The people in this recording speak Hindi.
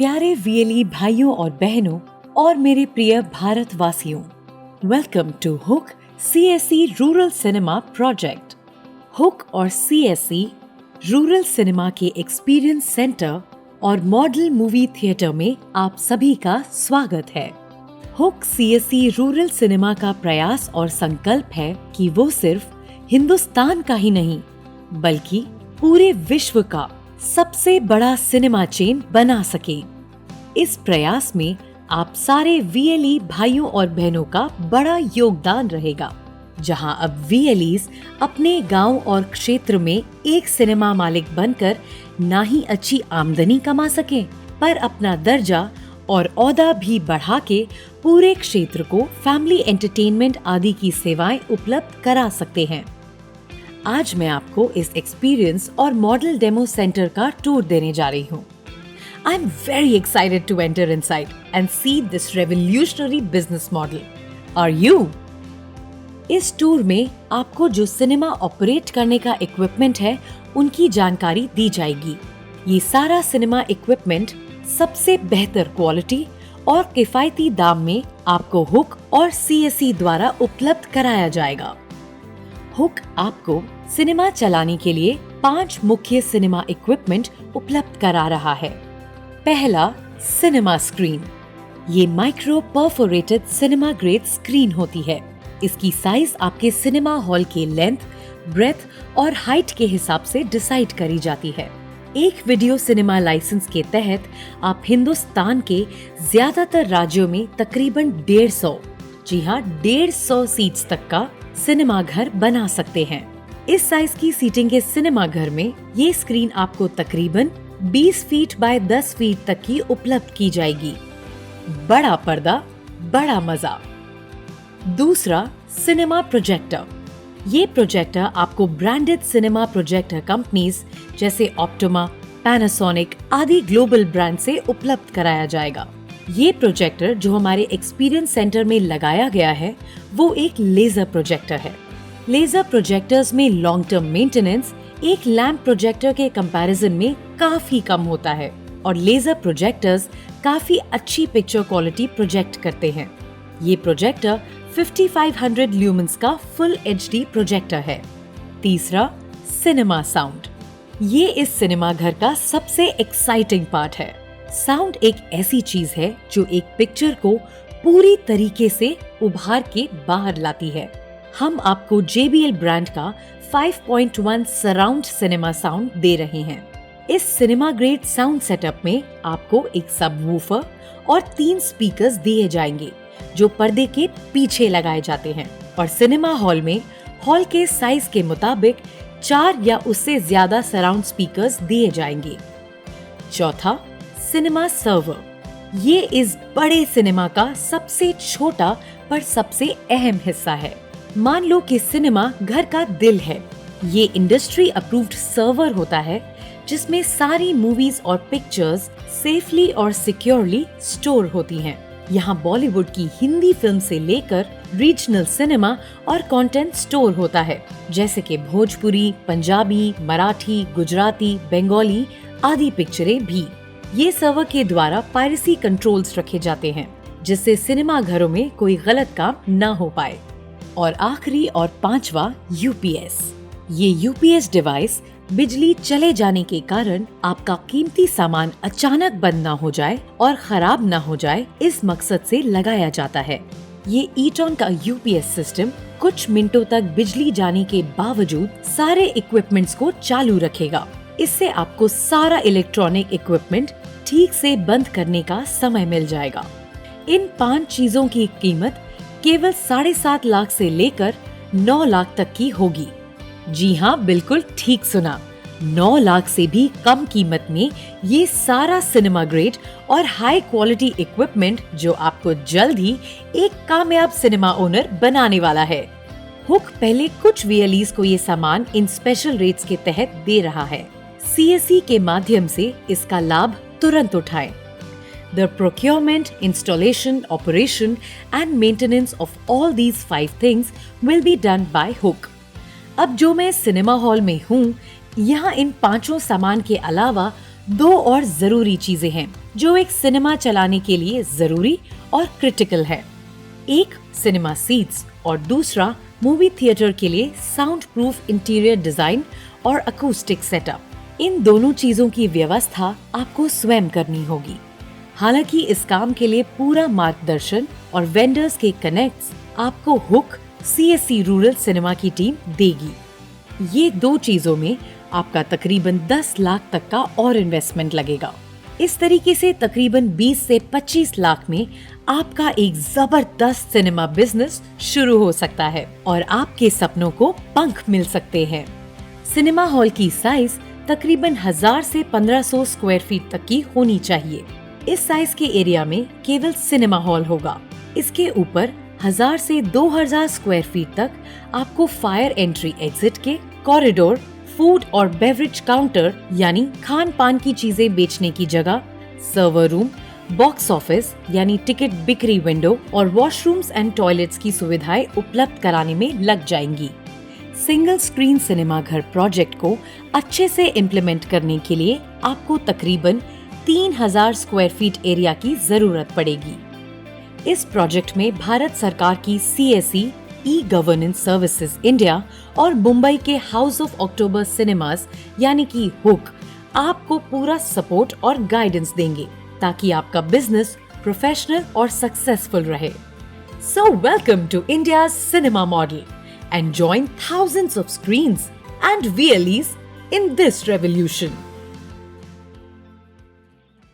प्यारे वीएलई भाइयों और बहनों और मेरे प्रिय भारतवासियों, welcome to Hook CSC rural cinema project. Hook और सीएससी रूरल सिनेमा के एक्सपीरियंस सेंटर और मॉडल मूवी थिएटर में आप सभी का स्वागत है। हुक सीएससी रूरल सिनेमा का प्रयास और संकल्प है कि वो सिर्फ हिंदुस्तान का ही नहीं बल्कि पूरे विश्व का सबसे बड़ा सिनेमा चेन बना सके। इस प्रयास में आप सारे वीएलई भाइयों और बहनों का बड़ा योगदान रहेगा, जहां अब वीएलईज अपने गांव और क्षेत्र में एक सिनेमा मालिक बनकर ना ही अच्छी आमदनी कमा सकें, पर अपना दर्जा और ओहदा भी बढ़ा के पूरे क्षेत्र को फैमिली एंटरटेनमेंट आदि की सेवाएं उपलब्ध करा सकते हैं। आज मैं आपको इस एक्सपीरियंस और मॉडल डेमो सेंटर का टूर देने जा रही हूँ। I am very excited to enter inside and see this revolutionary business model. Are you? इस टूर में आपको जो सिनेमा ऑपरेट करने का इक्विपमेंट है उनकी जानकारी दी जाएगी। ये सारा सिनेमा इक्विपमेंट सबसे बेहतर क्वालिटी और किफायती दाम में आपको हुक और सीएससी द्वारा उपलब्ध कराया जाएगा। हुक आपको सिनेमा चलाने के लिए 5 मुख्य सिनेमा इक्विपमेंट उपलब्ध करा रहा है। पहला, सिनेमा स्क्रीन। ये micro perforated cinema grade screen होती है। इसकी साइज आपके सिनेमा हॉल के लेंथ, ब्रेथ और हाइट के हिसाब से डिसाइड करी जाती है। एक वीडियो सिनेमा लाइसेंस के तहत आप हिंदुस्तान के ज्यादातर राज्यों में तकरीबन 150 सीट्स तक का सिनेमा घर बना सकते हैं। इस साइज की सीटिंग के सिनेमा घर में ये स्क्रीन आपको तकरीबन 20 फीट बाय 10 फीट तक की उपलब्ध की जाएगी। बड़ा पर्दा, बड़ा मजा। दूसरा, सिनेमा प्रोजेक्टर। ये प्रोजेक्टर आपको ब्रांडेड सिनेमा प्रोजेक्टर कंपनीज जैसे ऑप्टिमा, पैनासोनिक आदि ग्लोबल ब्रांड से उपलब्ध कराया जाएगा। ये प्रोजेक्टर जो हमारे एक्सपीरियंस सेंटर में लगाया गया है वो एक लेजर प्रोजेक्टर है। लेजर प्रोजेक्टर्स में लॉन्ग टर्म मेंटेनेंस एक लैंप प्रोजेक्टर के कंपैरिजन में काफी कम होता है और लेजर प्रोजेक्टर्स काफी अच्छी पिक्चर क्वालिटी प्रोजेक्ट करते हैं। ये प्रोजेक्टर 5500 ल्यूमेंस का फुल एचडी प्रोजेक्टर है। तीसरा, सिनेमा साउंड। ये इस सिनेमा घर का सबसे एक्साइटिंग पार्ट है। साउंड एक ऐसी चीज है जो एक पिक्चर को पूरी तरीके से उभार के बाहर लाती है। हम आपको JBL ब्रांड का 5.1 सराउंड सिनेमा साउंड दे रहे हैं। इस सिनेमा ग्रेड साउंड सेटअप में आपको एक सबवूफर और 3 स्पीकर्स दिए जाएंगे जो पर्दे के पीछे लगाए जाते हैं और सिनेमा हॉल में हॉल के साइज के मुताबिक 4 या उससे ज्यादा सराउंड स्पीकर्स दिए जाएंगे। चौथा, सिनेमा सर्वर। ये इस बड़े सिनेमा का सबसे छोटा पर सबसे अहम हिस्सा है। मान लो कि सिनेमा घर का दिल है। ये इंडस्ट्री अप्रूव्ड सर्वर होता है जिसमें सारी मूवीज और पिक्चर्स सेफली और सिक्योरली स्टोर होती हैं। यहाँ बॉलीवुड की हिंदी फिल्म से लेकर रीजनल सिनेमा और कंटेंट स्टोर होता है, जैसे कि भोजपुरी, पंजाबी, मराठी, गुजराती, बंगाली आदि पिक्चरें भी। ये सर्वर के द्वारा पायरेसी कंट्रोल्स रखे जाते हैं जिससे सिनेमा घरों में कोई गलत काम न हो पाए। और आखिरी और 5वां, यूपीएस। ये यूपीएस डिवाइस बिजली चले जाने के कारण आपका कीमती सामान अचानक बंद न हो जाए और खराब न हो जाए, इस मकसद से लगाया जाता है। ये ईटॉन का यूपीएस सिस्टम कुछ मिनटों तक बिजली जाने के बावजूद सारे इक्विपमेंट्स को चालू रखेगा। इससे आपको सारा इलेक्ट्रॉनिक इक्विपमेंट ठीक से बंद करने का समय मिल जाएगा। इन 5 चीजों की कीमत केवल 7.5 लाख से लेकर 9 लाख तक की होगी। जी हाँ, बिल्कुल ठीक सुना, 9 लाख से भी कम कीमत में ये सारा सिनेमा ग्रेड और हाई क्वालिटी इक्विपमेंट जो आपको जल्द ही एक कामयाब सिनेमा ओनर बनाने वाला है। हुक पहले कुछ वीएलईज को ये सामान इन स्पेशल रेट्स के तहत दे रहा है। सीएससी के माध्यम से इसका लाभ तुरंत उठाएं। The procurement, installation, operation and maintenance of all these 5 things will be done by Hook. अब जो मैं सिनेमा हॉल में हूँ, यहाँ इन 5 सामान के अलावा 2 और जरूरी चीजें हैं जो एक सिनेमा चलाने के लिए जरूरी और क्रिटिकल है। एक सिनेमा सीट्स और दूसरा मूवी थिएटर के लिए साउंड प्रूफ इंटीरियर डिजाइन और अकूस्टिक सेटअप। इन दोनों चीजों की व्यवस्था आपको स्वयं करनी होगी। हालांकि इस काम के लिए पूरा मार्गदर्शन और वेंडर्स के कनेक्ट्स आपको हुक CSC रूरल सिनेमा की टीम देगी। ये दो चीजों में आपका तकरीबन 10 लाख तक का और इन्वेस्टमेंट लगेगा। इस तरीके से तकरीबन 20 से 25 लाख में आपका एक जबरदस्त सिनेमा बिजनेस शुरू हो सकता है और आपके सपनों को पंख मिल सकते हैं। सिनेमा हॉल की साइज तकरीबन 1000 से 1500 स्क्वायर फीट तक की होनी चाहिए। इस साइज के एरिया में केवल सिनेमा हॉल होगा। इसके ऊपर 1000 से 2000 स्क्वायर फीट तक आपको फायर एंट्री एग्जिट के कॉरिडोर, फूड और बेवरेज काउंटर यानी खान पान की चीजें बेचने की जगह, सर्वर रूम, बॉक्स ऑफिस यानी टिकट बिक्री विंडो और वॉशरूम्स एंड टॉयलेट्स की सुविधाएं उपलब्ध कराने में लग जाएंगी। सिंगल स्क्रीन सिनेमा घर प्रोजेक्ट को अच्छे से इम्प्लीमेंट करने के लिए आपको तकरीबन 3000 स्क्वायर फीट एरिया की जरूरत पड़ेगी। इस प्रोजेक्ट में भारत सरकार की CSE ई-गवर्नेंस सर्विसेज इंडिया और मुंबई के हाउस ऑफ अक्टूबर सिनेमास यानी कि हुक आपको पूरा सपोर्ट और गाइडेंस देंगे ताकि आपका बिजनेस प्रोफेशनल और सक्सेसफुल रहे। So welcome to India cinema model and join thousands of screens and VLEs in this revolution.